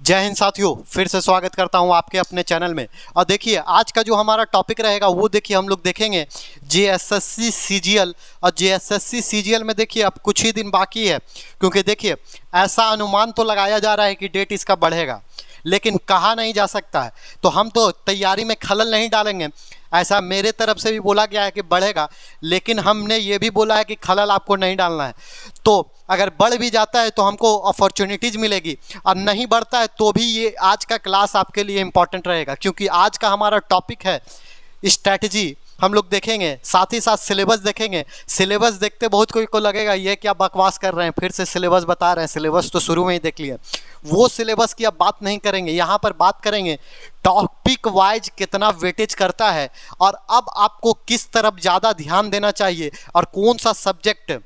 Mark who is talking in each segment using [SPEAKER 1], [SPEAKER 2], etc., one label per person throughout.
[SPEAKER 1] जय हिंद साथियों, फिर से स्वागत करता हूं आपके अपने चैनल में। और देखिए आज का जो हमारा टॉपिक रहेगा वो देखिए हम लोग देखेंगे जेएसएससी सीजीएल। और जेएसएससी सीजीएल में देखिए अब कुछ ही दिन बाकी है, क्योंकि देखिए ऐसा अनुमान तो लगाया जा रहा है कि डेट इसका बढ़ेगा, लेकिन कहा नहीं जा सकता है। तो हम तो तैयारी में खलल नहीं डालेंगे, ऐसा मेरे तरफ से भी बोला गया है कि बढ़ेगा, लेकिन हमने ये भी बोला है कि खलल आपको नहीं डालना है। तो अगर बढ़ भी जाता है तो हमको अपॉर्चुनिटीज़ मिलेगी, और नहीं बढ़ता है तो भी ये आज का क्लास आपके लिए इम्पॉर्टेंट रहेगा, क्योंकि आज का हमारा टॉपिक है स्ट्रैटेजी। हम लोग देखेंगे, साथ ही साथ सिलेबस देखेंगे। सिलेबस देखते बहुत कोई को लगेगा ये क्या बकवास कर रहे हैं, फिर से सिलेबस बता रहे हैं। सिलेबस तो शुरू में ही देख लिया। वो सिलेबस की अब बात नहीं करेंगे, यहाँ पर बात करेंगे टॉपिक वाइज कितना वेटेज करता है, और अब आपको किस तरफ ज़्यादा ध्यान देना चाहिए, और कौन सा सब्जेक्ट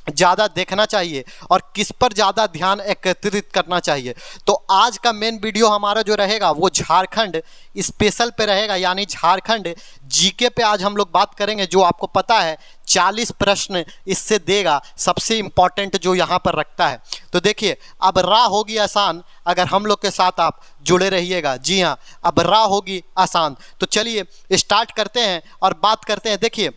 [SPEAKER 1] ज़्यादा देखना चाहिए, और किस पर ज़्यादा ध्यान एकत्रित करना चाहिए। तो आज का मेन वीडियो हमारा जो रहेगा वो झारखंड स्पेशल पे रहेगा, यानी झारखंड जीके पे आज हम लोग बात करेंगे। जो आपको पता है 40 प्रश्न इससे देगा, सबसे इम्पॉर्टेंट जो यहाँ पर रखता है। तो देखिए अब राह होगी आसान अगर हम लोग के साथ आप जुड़े रहिएगा। जी हाँ, अब राह होगी आसान। तो चलिए स्टार्ट करते हैं और बात करते हैं। देखिए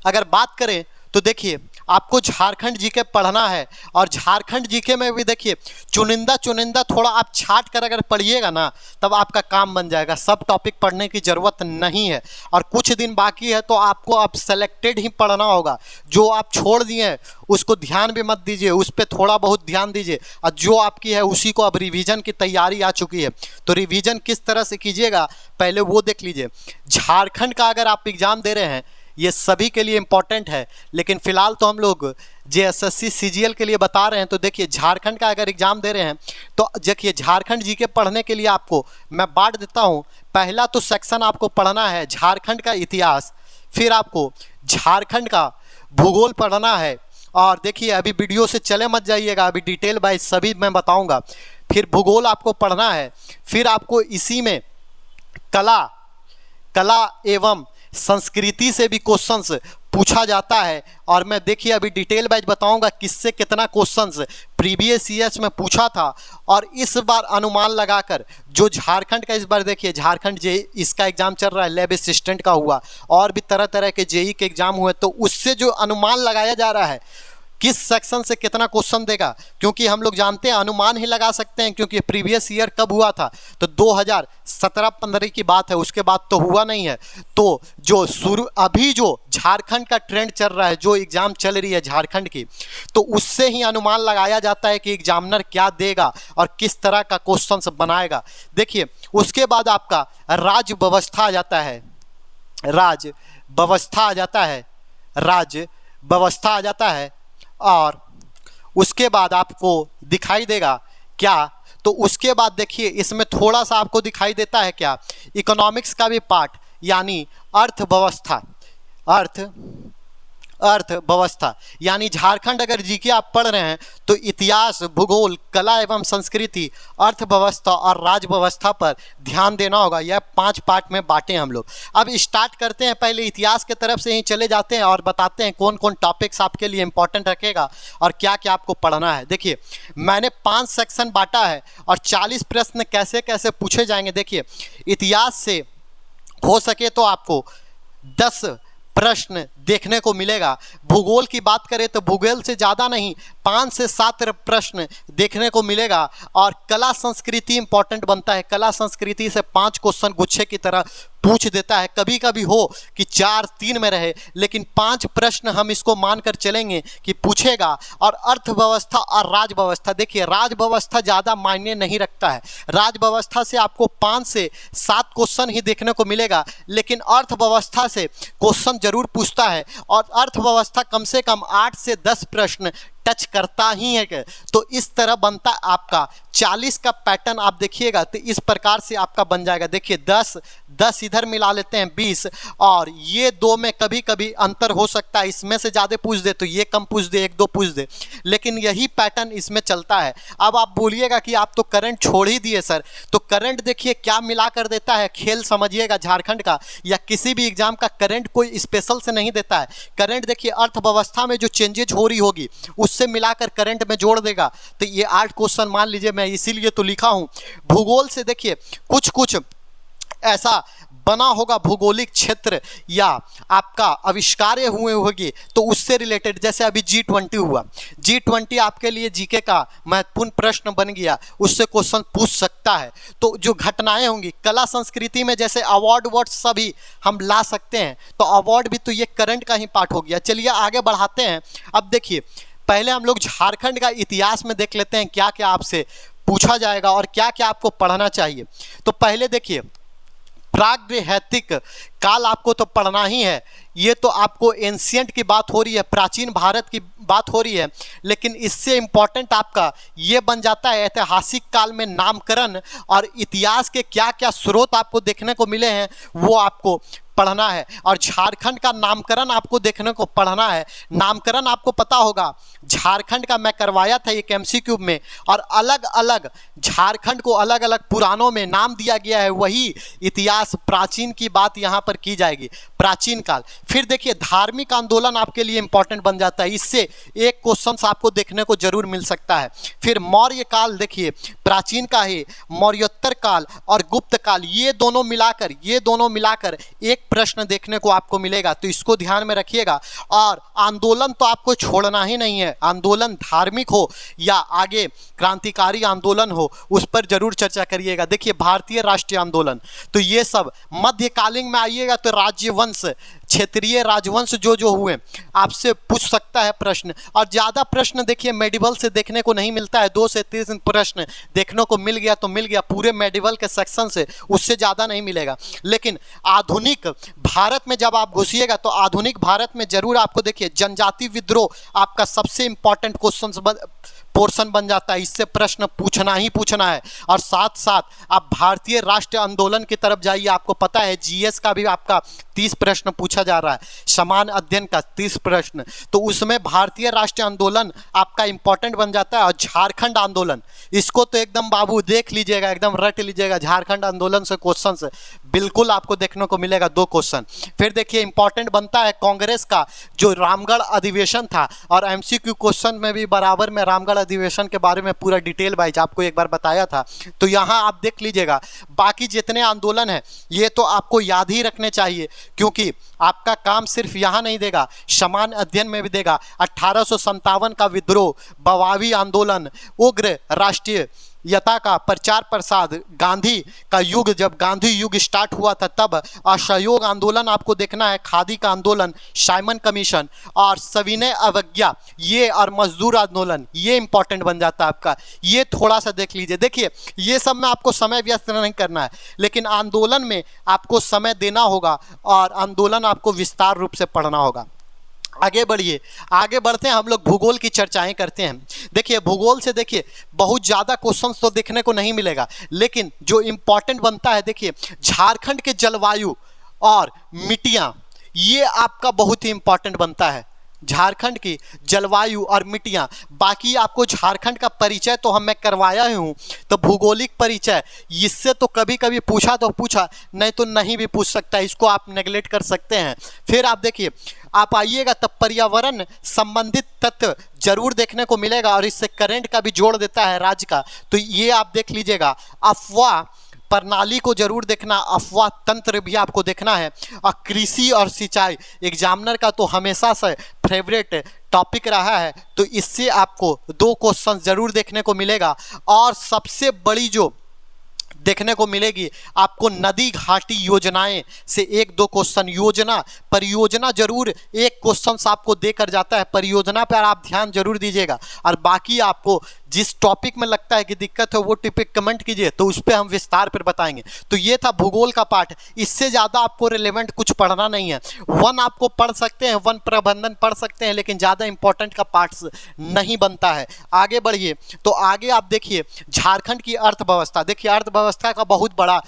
[SPEAKER 1] अगर बात करें तो देखिए आपको झारखंड जीके पढ़ना है, और झारखंड जीके में भी देखिए चुनिंदा थोड़ा आप छाट कर अगर पढ़िएगा ना, तब आपका काम बन जाएगा। सब टॉपिक पढ़ने की ज़रूरत नहीं है, और कुछ दिन बाकी है तो आपको अब सेलेक्टेड ही पढ़ना होगा। जो आप छोड़ दिए उसको ध्यान भी मत दीजिए, उस पर थोड़ा बहुत ध्यान दीजिए, और जो आपकी है उसी को अब रिवीजन की तैयारी आ चुकी है। तो रिवीजन किस तरह से कीजिएगा पहले वो देख लीजिए। झारखंड का अगर आप एग्ज़ाम दे रहे हैं, ये सभी के लिए इम्पॉर्टेंट है, लेकिन फ़िलहाल तो हम लोग जेएसएससी सीजीएल के लिए बता रहे हैं। तो देखिए झारखंड का अगर एग्ज़ाम दे रहे हैं तो देखिए झारखंड जीके पढ़ने के लिए आपको मैं बांट देता हूँ। पहला तो सेक्शन आपको पढ़ना है झारखंड का इतिहास, फिर आपको झारखंड का भूगोल पढ़ना है। और देखिए अभी वीडियो से चले मत जाइएगा, अभी डिटेल वाइज सभी मैं बताऊँगा। फिर भूगोल आपको पढ़ना है, फिर आपको इसी में कला एवं संस्कृति से भी क्वेश्चंस पूछा जाता है। और मैं देखिए अभी डिटेल वाइज बताऊंगा किससे कितना क्वेश्चंस प्रीवियस ईयर्स में पूछा था, और इस बार अनुमान लगाकर जो झारखंड का, इस बार देखिए झारखंड जे इसका एग्ज़ाम चल रहा है, लैब असिस्टेंट का हुआ, और भी तरह तरह के जेई के एग्ज़ाम हुए, तो उससे जो अनुमान लगाया जा रहा है किस सेक्शन से कितना क्वेश्चन देगा, क्योंकि हम लोग जानते हैं अनुमान ही लगा सकते हैं, क्योंकि प्रीवियस ईयर कब हुआ था तो 2017-15 की बात है, उसके बाद तो हुआ नहीं है। तो जो अभी जो झारखंड का ट्रेंड चल रहा है, जो एग्ज़ाम चल रही है झारखंड की, तो उससे ही अनुमान लगाया जाता है कि एग्जामिनर क्या देगा और किस तरह का क्वेश्चन बनाएगा। देखिए उसके बाद आपका राज्य व्यवस्था आ जाता है, राज्य व्यवस्था आ जाता है, और उसके बाद आपको दिखाई देगा क्या, तो उसके बाद देखिए इसमें थोड़ा सा आपको दिखाई देता है क्या, इकोनॉमिक्स का भी पार्ट, यानी अर्थव्यवस्था। यानी झारखंड अगर जीके आप पढ़ रहे हैं तो इतिहास, भूगोल, कला एवं संस्कृति, अर्थव्यवस्था और राज्य व्यवस्था पर ध्यान देना होगा। यह 5 पार्ट में बांटे हम लोग। अब स्टार्ट करते हैं, पहले इतिहास के तरफ से ही चले जाते हैं और बताते हैं कौन कौन टॉपिक्स आपके लिए इंपॉर्टेंट रखेगा और क्या क्या आपको पढ़ना है। देखिए मैंने 5 सेक्शन बांटा है, और 40 प्रश्न कैसे कैसे पूछे जाएंगे। देखिए इतिहास से हो सके तो आपको 10 प्रश्न देखने को मिलेगा। भूगोल की बात करें तो भूगोल से ज़्यादा नहीं, 5 से 7 प्रश्न देखने को मिलेगा। और कला संस्कृति इंपॉर्टेंट बनता है, कला संस्कृति से 5 क्वेश्चन गुच्छे की तरह पूछ देता है। कभी कभी हो कि 4-3 में रहे, लेकिन 5 प्रश्न हम इसको मानकर चलेंगे कि पूछेगा। और अर्थव्यवस्था और राज व्यवस्था, देखिए राज व्यवस्था ज़्यादा मायने नहीं रखता है, राज व्यवस्था से आपको 5 से 7 क्वेश्चन ही देखने को मिलेगा, लेकिन अर्थव्यवस्था से क्वेश्चन जरूर पूछता है, और अर्थव्यवस्था कम से कम 8 से 10 प्रश्न टच करता ही है। तो इस तरह बनता आपका 40 का पैटर्न। आप देखिएगा तो इस प्रकार से आपका बन जाएगा। देखिए 10 इधर मिला लेते हैं 20, और ये 2 में कभी कभी अंतर हो सकता है, इसमें से ज़्यादा पूछ दे तो ये कम पूछ दे, 1-2 पूछ दे, लेकिन यही पैटर्न इसमें चलता है। अब आप बोलिएगा कि आप तो करंट छोड़ ही दिए सर, तो करंट देखिए क्या मिला कर देता है, खेल समझिएगा झारखंड का या किसी भी एग्जाम का करंट कोई स्पेशल से नहीं देता है। करंट देखिए अर्थव्यवस्था में जो चेंजेज हो रही होगी उस उससे मिलाकर करंट में जोड़ देगा। तो ये 8 क्वेश्चन मान लीजिए, मैं इसीलिए तो लिखा हूँ। भूगोल से देखिए कुछ कुछ ऐसा बना होगा भौगोलिक क्षेत्र या आपका आविष्कार हुए होगी तो उससे रिलेटेड, जैसे अभी G20 हुआ, G20 आपके लिए जीके का महत्वपूर्ण प्रश्न बन गया, उससे क्वेश्चन पूछ सकता है। तो जो घटनाएं होंगी कला संस्कृति में, जैसे अवार्ड वर्ड सभी हम ला सकते हैं, तो अवार्ड भी तो ये करंट का ही पार्ट हो गया। चलिए आगे बढ़ाते हैं। अब देखिए पहले हम लोग झारखंड का इतिहास में देख लेते हैं क्या क्या आपसे पूछा जाएगा और क्या क्या आपको पढ़ना चाहिए। तो पहले देखिए प्रागैतिहासिक काल आपको तो पढ़ना ही है। ये तो आपको एंशियंट की बात हो रही है, प्राचीन भारत की बात हो रही है, लेकिन इससे इम्पॉर्टेंट आपका ये बन जाता है ऐतिहासिक काल में नामकरण और इतिहास के क्या क्या स्रोत आपको देखने को मिले हैं वो आपको पढ़ना है। और झारखंड का नामकरण आपको देखने को पढ़ना है। नामकरण आपको पता होगा झारखंड का मैं करवाया था एक MCQ में, और अलग अलग झारखंड को अलग अलग पुराणों में नाम दिया गया है। वही इतिहास प्राचीन की बात यहाँ पर की जाएगी, प्राचीन काल। फिर देखिए धार्मिक आंदोलन आपके लिए इंपॉर्टेंट बन जाता है, इससे एक क्वेश्चन आपको देखने को जरूर मिल सकता है। फिर मौर्य काल, देखिए प्राचीन का है, मौर्योत्तर काल और गुप्त काल, ये दोनों मिलाकर एक प्रश्न देखने को आपको मिलेगा, तो इसको ध्यान में रखिएगा। और आंदोलन तो आपको छोड़ना ही नहीं है, आंदोलन धार्मिक हो या आगे क्रांतिकारी आंदोलन हो, उस पर जरूर चर्चा करिएगा। देखिए भारतीय राष्ट्रीय आंदोलन, तो ये सब मध्यकालीन में आइएगा तो राज्यवंश, क्षेत्रीय राजवंश जो हुए आपसे पूछ सकता है प्रश्न। और ज़्यादा प्रश्न देखिए मेडिवल से देखने को नहीं मिलता है, 2 से 3 प्रश्न देखने को मिल गया तो मिल गया पूरे मेडिवल के सेक्शन से, उससे ज़्यादा नहीं मिलेगा। लेकिन आधुनिक भारत में जब आप घुसिएगा तो आधुनिक भारत में जरूर आपको देखिए जनजाति विद्रोह आपका सबसे इंपॉर्टेंट क्वेश्चन पोर्शन बन जाता है, इससे प्रश्न पूछना ही पूछना है। और साथ साथ आप भारतीय राष्ट्रीय आंदोलन की तरफ जाइए, आपको पता है GS का भी आपका 30 प्रश्न पूछा जा रहा है, समान अध्ययन का 30 प्रश्न, तो उसमें भारतीय राष्ट्रीय आंदोलन आपका इंपॉर्टेंट बन जाता है। और झारखंड आंदोलन, इसको तो एकदम बाबू देख लीजिएगा, एकदम रट लीजिएगा, झारखंड आंदोलन से क्वेश्चन बिल्कुल आपको देखने को मिलेगा 2 क्वेश्चन। फिर देखिए इंपॉर्टेंट बनता है कांग्रेस का जो रामगढ़ अधिवेशन था, और MCQ क्वेश्चन में भी बराबर में रामगढ़ अधिवेशन के बारे में पूरा डिटेल वाइज आपको एक बार बताया था, तो यहाँ आप देख लीजिएगा। बाकी जितने आंदोलन है ये तो आपको याद ही रखने चाहिए, क्योंकि आपका काम सिर्फ यहाँ नहीं देगा, समान अध्ययन में भी देगा। 1857 का विद्रोह, बवावी आंदोलन, उग्र राष्ट्रीयता का प्रचार प्रसार, गांधी का युग, जब गांधी युग स्टार्ट हुआ था तब, असहयोग आंदोलन आपको देखना है, खादी का आंदोलन, साइमन कमीशन और सविनय अवज्ञा, ये और मजदूर आंदोलन, ये इंपॉर्टेंट बन जाता है आपका। ये थोड़ा सा देख लीजिए। देखिए ये सब में आपको समय व्यस्त नहीं करना है, लेकिन आंदोलन में आपको समय देना होगा और आंदोलन आपको विस्तार रूप से पढ़ना होगा। आगे बढ़िए, आगे बढ़ते हैं, हम लोग भूगोल की चर्चाएं करते हैं। देखिए भूगोल से देखिए बहुत ज़्यादा क्वेश्चंस तो देखने को नहीं मिलेगा, लेकिन जो इम्पॉर्टेंट बनता है, देखिए झारखंड के जलवायु और मिट्टियाँ, ये आपका बहुत ही इम्पॉर्टेंट बनता है। झारखंड की जलवायु और मिट्टियाँ, बाकी आपको झारखंड का परिचय तो मैं करवाया ही हूँ, तो भूगोलिक परिचय इससे तो कभी कभी पूछा तो पूछा, नहीं तो नहीं भी पूछ सकता, इसको आप नेगलेक्ट कर सकते हैं। फिर आप देखिए आप आइएगा तब पर्यावरण संबंधित तथ्य जरूर देखने को मिलेगा, और इससे करंट का भी जोड़ देता है राज्य का, तो ये आप देख लीजिएगा। अफवाह प्रणाली को जरूर देखना, अफवाह तंत्र भी आपको देखना है। और कृषि और सिंचाई एग्जामिनर का तो हमेशा से फेवरेट टॉपिक रहा है, तो इससे आपको 2 क्वेश्चन जरूर देखने को मिलेगा। और सबसे बड़ी जो देखने को मिलेगी आपको नदी घाटी योजनाएं से 1-2 क्वेश्चन, योजना परियोजना जरूर एक क्वेश्चन आपको देकर जाता है, परियोजना पर आप ध्यान जरूर दीजिएगा। और बाकी आपको जिस टॉपिक में लगता है कि दिक्कत है वो टॉपिक कमेंट कीजिए, तो उस पर हम विस्तार पर बताएंगे। तो ये था भूगोल का पार्ट, इससे ज़्यादा आपको रिलेवेंट कुछ पढ़ना नहीं है। 1 आपको पढ़ सकते हैं, 1 प्रबंधन पढ़ सकते हैं, लेकिन ज़्यादा इंपॉर्टेंट का पार्ट्स नहीं बनता है। आगे बढ़िए, तो आगे आप देखिए झारखंड की अर्थव्यवस्था। देखिए अर्थव्यवस्था का बहुत बड़ा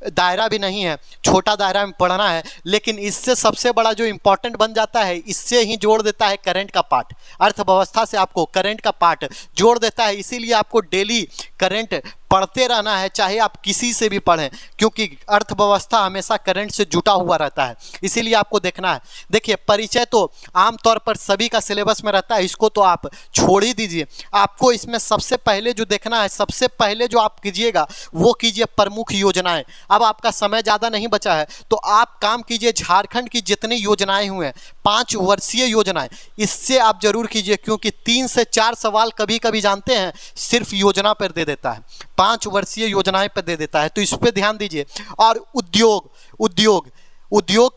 [SPEAKER 1] दायरा भी नहीं है, छोटा दायरा में पढ़ना है, लेकिन इससे सबसे बड़ा जो इंपॉर्टेंट बन जाता है, इससे ही जोड़ देता है करंट का पार्ट। अर्थव्यवस्था से आपको करंट का पार्ट जोड़ देता है, इसीलिए आपको डेली करंट पढ़ते रहना है, चाहे आप किसी से भी पढ़ें, क्योंकि अर्थव्यवस्था हमेशा करंट से जुटा हुआ रहता है, इसीलिए आपको देखना है। देखिए परिचय तो आमतौर पर सभी का सिलेबस में रहता है, इसको तो आप छोड़ ही दीजिए। आपको इसमें सबसे पहले जो देखना है, सबसे पहले जो आप कीजिएगा वो कीजिए प्रमुख योजनाएं। अब आपका समय ज़्यादा नहीं बचा है तो आप काम कीजिए, झारखंड की जितनी योजनाएं हुए हैं 5 वर्षीय योजनाएं, इससे आप जरूर कीजिए, क्योंकि 3 से 4 सवाल कभी कभी जानते हैं सिर्फ योजना पर दे देता है, 5 वर्षीय योजनाएं पर दे देता है, तो इस पर ध्यान दीजिए। और उद्योग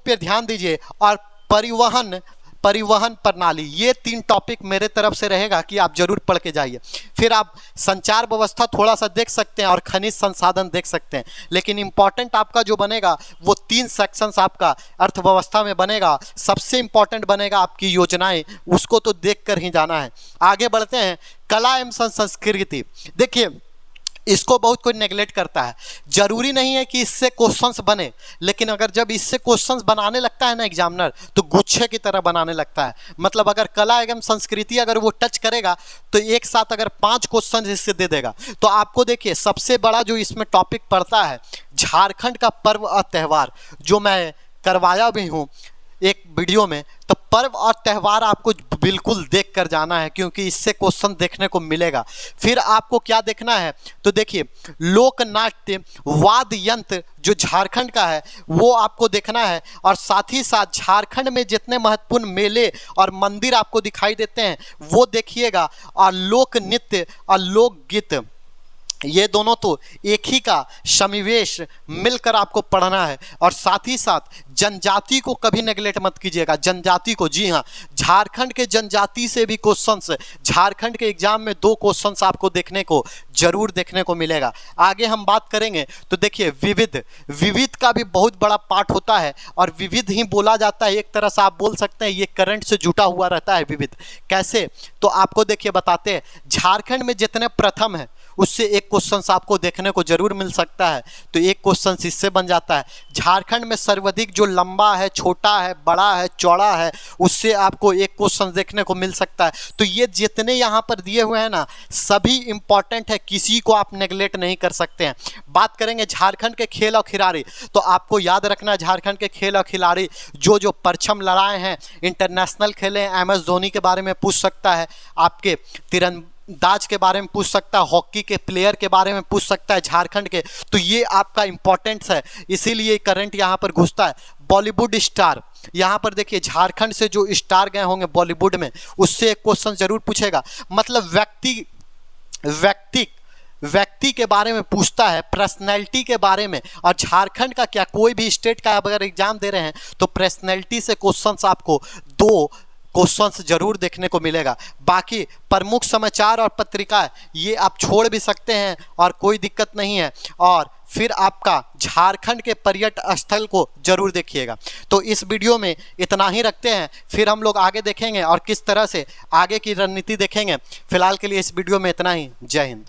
[SPEAKER 1] पर ध्यान दीजिए, और परिवहन प्रणाली, ये 3 टॉपिक मेरे तरफ से रहेगा कि आप जरूर पढ़ के जाइए। फिर आप संचार व्यवस्था थोड़ा सा देख सकते हैं और खनिज संसाधन देख सकते हैं, लेकिन इंपॉर्टेंट आपका जो बनेगा वो 3 सेक्शंस आपका अर्थव्यवस्था में बनेगा। सबसे इंपॉर्टेंट बनेगा आपकी योजनाएं, उसको तो देख कर ही जाना है। आगे बढ़ते हैं, कला एवं संस्कृति। देखिए इसको बहुत कोई नेगलेक्ट करता है, जरूरी नहीं है कि इससे क्वेश्चंस बने, लेकिन अगर जब इससे क्वेश्चंस बनाने लगता है ना एग्जामिनर, तो गुच्छे की तरह बनाने लगता है। मतलब अगर कला एवं संस्कृति अगर वो टच करेगा तो एक साथ अगर 5 क्वेश्चन इससे दे देगा। तो आपको देखिए सबसे बड़ा जो इसमें टॉपिक पड़ता है झारखंड का पर्व और त्यौहार, जो मैं करवाया भी हूँ एक वीडियो में, तो पर्व और त्यौहार आपको बिल्कुल देख कर जाना है, क्योंकि इससे क्वेश्चन देखने को मिलेगा। फिर आपको क्या देखना है, तो देखिए लोक नाट्य वाद्य यंत्र जो झारखंड का है वो आपको देखना है, और साथ ही साथ झारखंड में जितने महत्वपूर्ण मेले और मंदिर आपको दिखाई देते हैं वो देखिएगा, और लोक नृत्य और लोकगीत, ये दोनों तो एक ही का समिवेश मिलकर आपको पढ़ना है। और साथ ही साथ जनजाति को कभी नेगलेक्ट मत कीजिएगा, जनजाति को, जी हाँ, झारखंड के जनजाति से भी क्वेश्चंस झारखंड के एग्जाम में 2 क्वेश्चंस आपको देखने को जरूर देखने को मिलेगा। आगे हम बात करेंगे तो देखिए विविध का भी बहुत बड़ा पार्ट होता है, और विविध ही बोला जाता है, एक तरह से आप बोल सकते हैं ये करंट से जुटा हुआ रहता है। विविध कैसे, तो आपको देखिए बताते हैं, झारखंड में जितने प्रथम है उससे एक क्वेश्चन आपको देखने को जरूर मिल सकता है, तो एक क्वेश्चन इससे बन जाता है। झारखंड में सर्वाधिक जो लंबा है, छोटा है, बड़ा है, चौड़ा है, उससे आपको एक क्वेश्चन देखने को मिल सकता है। तो ये जितने यहाँ पर दिए हुए हैं ना, सभी इंपॉर्टेंट है, किसी को आप नेगलेक्ट नहीं कर सकते हैं। बात करेंगे झारखंड के खेल और खिलाड़ी, तो आपको याद रखना झारखंड के खेल और खिलाड़ी जो परचम लड़ाए हैं, इंटरनेशनल खेले, MS धोनी के बारे में पूछ सकता है, आपके तीरंदाज के बारे में पूछ सकता है, हॉकी के प्लेयर के बारे में पूछ सकता है झारखंड के, तो ये आपका इंपॉर्टेंस है, इसीलिए करंट यहाँ पर घुसता है। बॉलीवुड स्टार, यहाँ पर देखिए झारखंड से जो स्टार गए होंगे बॉलीवुड में, उससे एक क्वेश्चन जरूर पूछेगा। मतलब व्यक्ति के बारे में पूछता है, पर्सनैलिटी के बारे में। और झारखंड का क्या, कोई भी स्टेट का अगर एग्जाम दे रहे हैं तो पर्सनैलिटी से क्वेश्चंस आपको 2 क्वेश्चंस जरूर देखने को मिलेगा। बाकी प्रमुख समाचार और पत्रिका ये आप छोड़ भी सकते हैं और कोई दिक्कत नहीं है। और फिर आपका झारखंड के पर्यटन स्थल को जरूर देखिएगा। तो इस वीडियो में इतना ही रखते हैं, फिर हम लोग आगे देखेंगे और किस तरह से आगे की रणनीति देखेंगे। फिलहाल के लिए इस वीडियो में इतना ही। जय हिंद।